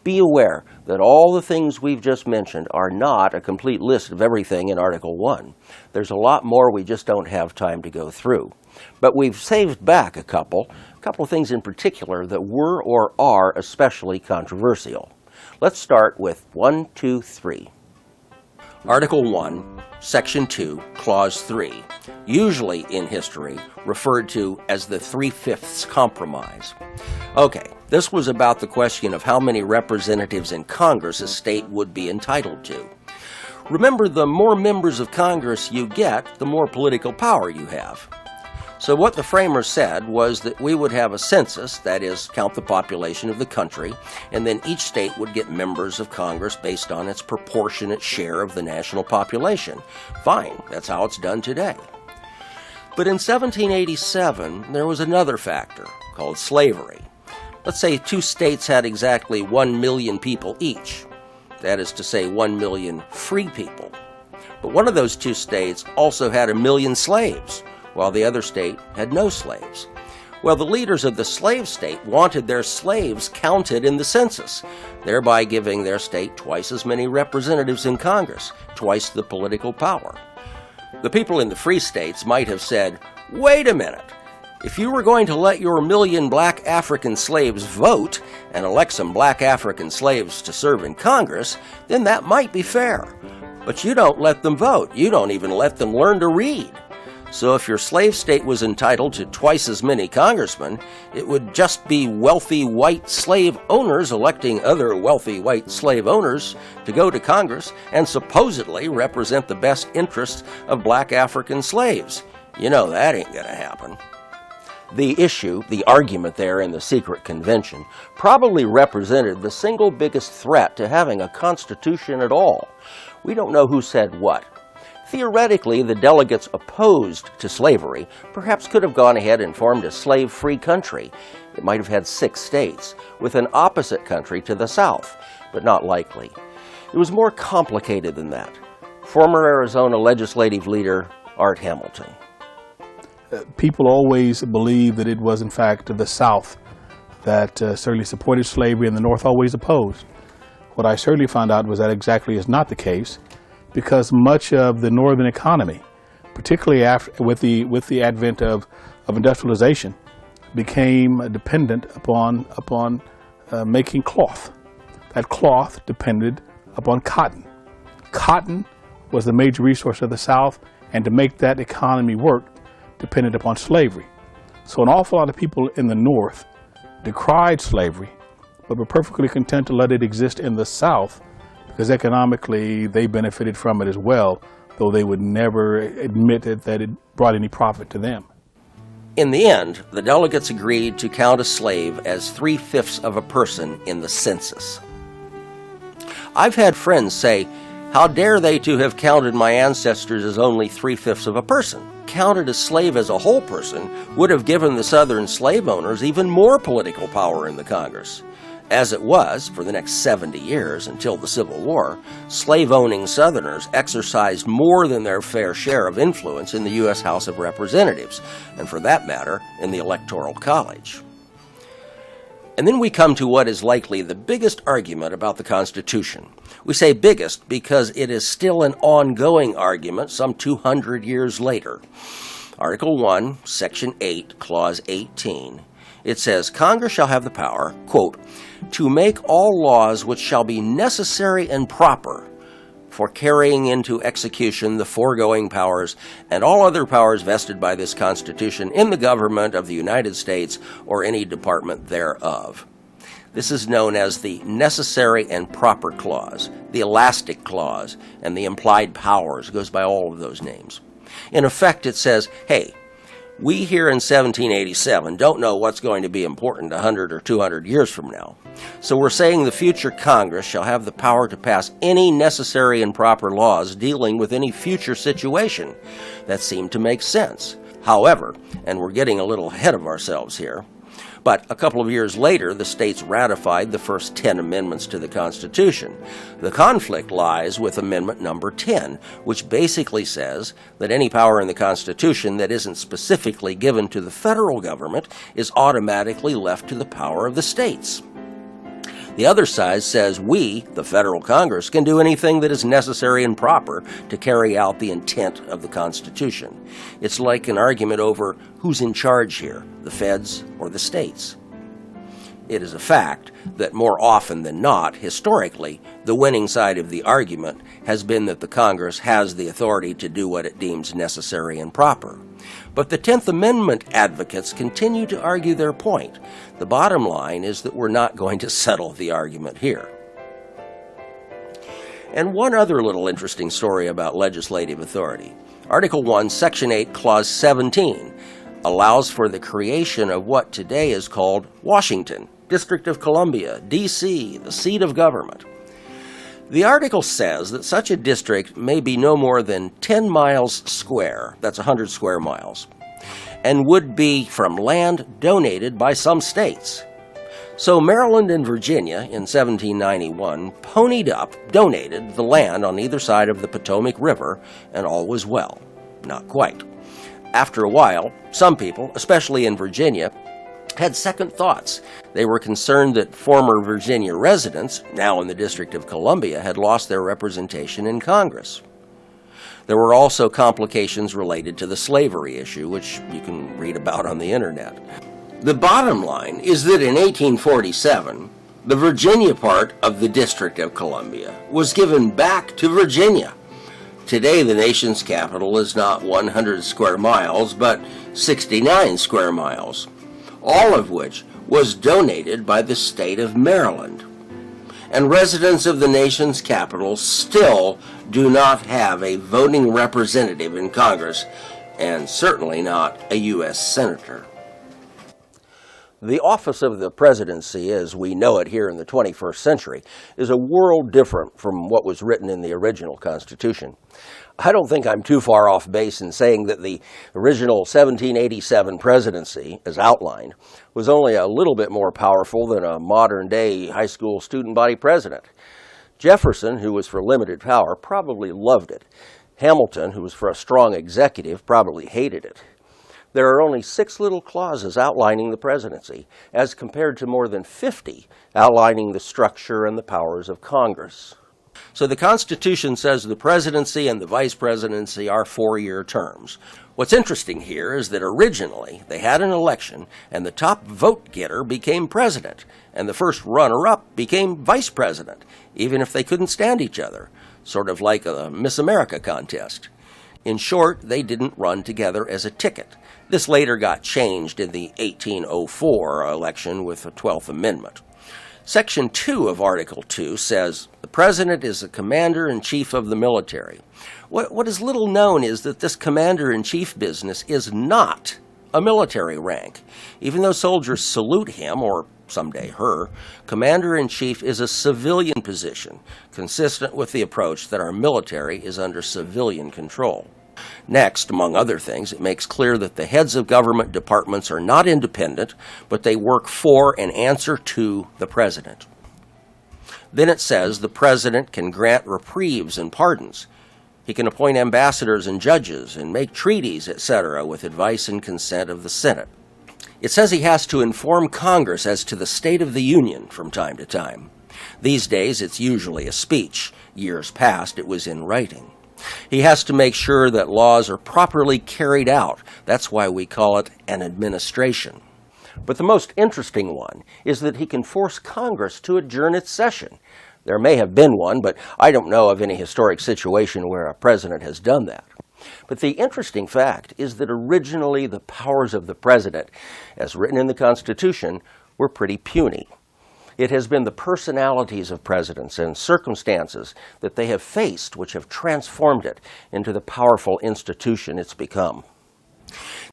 Be aware that all the things we've just mentioned are not a complete list of everything in Article 1. There's a lot more we just don't have time to go through. But we've saved back a couple of things in particular that were or are especially controversial. Let's start with 1, 2, 3. Article 1, Section 2, Clause 3, usually in history referred to as the Three-Fifths Compromise. Okay, this was about the question of how many representatives in Congress a state would be entitled to. Remember, the more members of Congress you get, the more political power you have. So what the framers said was that we would have a census, that is, count the population of the country, and then each state would get members of Congress based on its proportionate share of the national population. Fine, that's how it's done today. But in 1787, there was another factor called slavery. Let's say 2 states had exactly 1 million people each. That is to say, 1 million free people. But one of those 2 states also had 1 million slaves, while the other state had no slaves. Well, the leaders of the slave state wanted their slaves counted in the census, thereby giving their state twice as many representatives in Congress, twice the political power. The people in the free states might have said, wait a minute, if you were going to let your 1 million black African slaves vote and elect some black African slaves to serve in Congress, then that might be fair. But you don't let them vote. You don't even let them learn to read. So if your slave state was entitled to twice as many congressmen, it would just be wealthy white slave owners electing other wealthy white slave owners to go to Congress and supposedly represent the best interests of black African slaves. You know that ain't gonna happen. The issue, the argument there in the secret convention, probably represented the single biggest threat to having a constitution at all. We don't know who said what. Theoretically, the delegates opposed to slavery perhaps could have gone ahead and formed a slave-free country. It might have had 6 states, with an opposite country to the south, but not likely. It was more complicated than that. Former Arizona legislative leader Art Hamilton. People always believed that it was, in fact, the South that certainly supported slavery and the North always opposed. What I certainly found out was that exactly is not the case, because much of the northern economy, particularly with the advent of industrialization, became dependent upon making cloth. That cloth depended upon cotton. Cotton was the major resource of the South, and to make that economy work depended upon slavery. So an awful lot of people in the North decried slavery, but were perfectly content to let it exist in the South, because economically they benefited from it as well, though they would never admit that it brought any profit to them. In the end, the delegates agreed to count a slave as 3/5 of a person in the census. I've had friends say, how dare they to have counted my ancestors as only 3/5 of a person? Counted a slave as a whole person would have given the Southern slave owners even more political power in the Congress. As it was, for the next 70 years until the Civil War, slave-owning Southerners exercised more than their fair share of influence in the U.S. House of Representatives, and for that matter, in the Electoral College. And then we come to what is likely the biggest argument about the Constitution. We say biggest because it is still an ongoing argument some 200 years later. Article 1, Section 8, Clause 18. It says, Congress shall have the power, quote, to make all laws which shall be necessary and proper for carrying into execution the foregoing powers and all other powers vested by this Constitution in the government of the United States or any department thereof. This is known as the Necessary and Proper Clause, the Elastic Clause, and the Implied Powers. It goes by all of those names. In effect, it says, hey, we here in 1787 don't know what's going to be important 100 or 200 years from now. So we're saying the future Congress shall have the power to pass any necessary and proper laws dealing with any future situation. That seemed to make sense. However, and we're getting a little ahead of ourselves here, but a couple of years later, the states ratified the first 10 amendments to the Constitution. The conflict lies with Amendment number 10, which basically says that any power in the Constitution that isn't specifically given to the federal government is automatically left to the power of the states. The other side says we, the federal Congress, can do anything that is necessary and proper to carry out the intent of the Constitution. It's like an argument over who's in charge here, the feds or the states. It is a fact that more often than not, historically, the winning side of the argument has been that the Congress has the authority to do what it deems necessary and proper. But the 10th Amendment advocates continue to argue their point. The bottom line is that we're not going to settle the argument here. And one other little interesting story about legislative authority. Article 1, Section 8, Clause 17 allows for the creation of what today is called Washington, District of Columbia, D.C., the seat of government. The article says that such a district may be no more than 10 miles square, that's 100 square miles, and would be from land donated by some states. So Maryland and Virginia in 1791 ponied up, donated the land on either side of the Potomac River, and all was well. Not quite. After a while, some people, especially in Virginia, had second thoughts. They were concerned that former Virginia residents, now in the District of Columbia, had lost their representation in Congress. There were also complications related to the slavery issue, which you can read about on the internet. The bottom line is that in 1847, the Virginia part of the District of Columbia was given back to Virginia. Today, the nation's capital is not 100 square miles, but 69 square miles, all of which was donated by the state of Maryland. And residents of the nation's capital still do not have a voting representative in Congress, and certainly not a U.S. senator. The office of the presidency, as we know it here in the 21st century, is a world different from what was written in the original Constitution. I don't think I'm too far off base in saying that the original 1787 presidency, as outlined, was only a little bit more powerful than a modern-day high school student body president. Jefferson, who was for limited power, probably loved it. Hamilton, who was for a strong executive, probably hated it. There are only 6 little clauses outlining the presidency, as compared to more than 50 outlining the structure and the powers of Congress. So the Constitution says the presidency and the vice presidency are 4-year terms. What's interesting here is that originally they had an election and the top vote getter became president and the first runner-up became vice president, even if they couldn't stand each other, sort of like a Miss America contest. In short, they didn't run together as a ticket. This later got changed in the 1804 election with the 12th Amendment. Section 2 of Article 2 says, the President is the Commander-in-Chief of the military. What is little known is that this Commander-in-Chief business is not a military rank. Even though soldiers salute him, or someday her, Commander-in-Chief is a civilian position, consistent with the approach that our military is under civilian control. Next, among other things, it makes clear that the heads of government departments are not independent, but they work for and answer to the President. Then it says the President can grant reprieves and pardons. He can appoint ambassadors and judges and make treaties, etc., with advice and consent of the Senate. It says he has to inform Congress as to the state of the Union from time to time. These days, it's usually a speech. Years past, it was in writing. He has to make sure that laws are properly carried out. That's why we call it an administration. But the most interesting one is that he can force Congress to adjourn its session. There may have been one, but I don't know of any historic situation where a president has done that. But the interesting fact is that originally the powers of the president, as written in the Constitution, were pretty puny. It has been the personalities of presidents and circumstances that they have faced which have transformed it into the powerful institution it's become.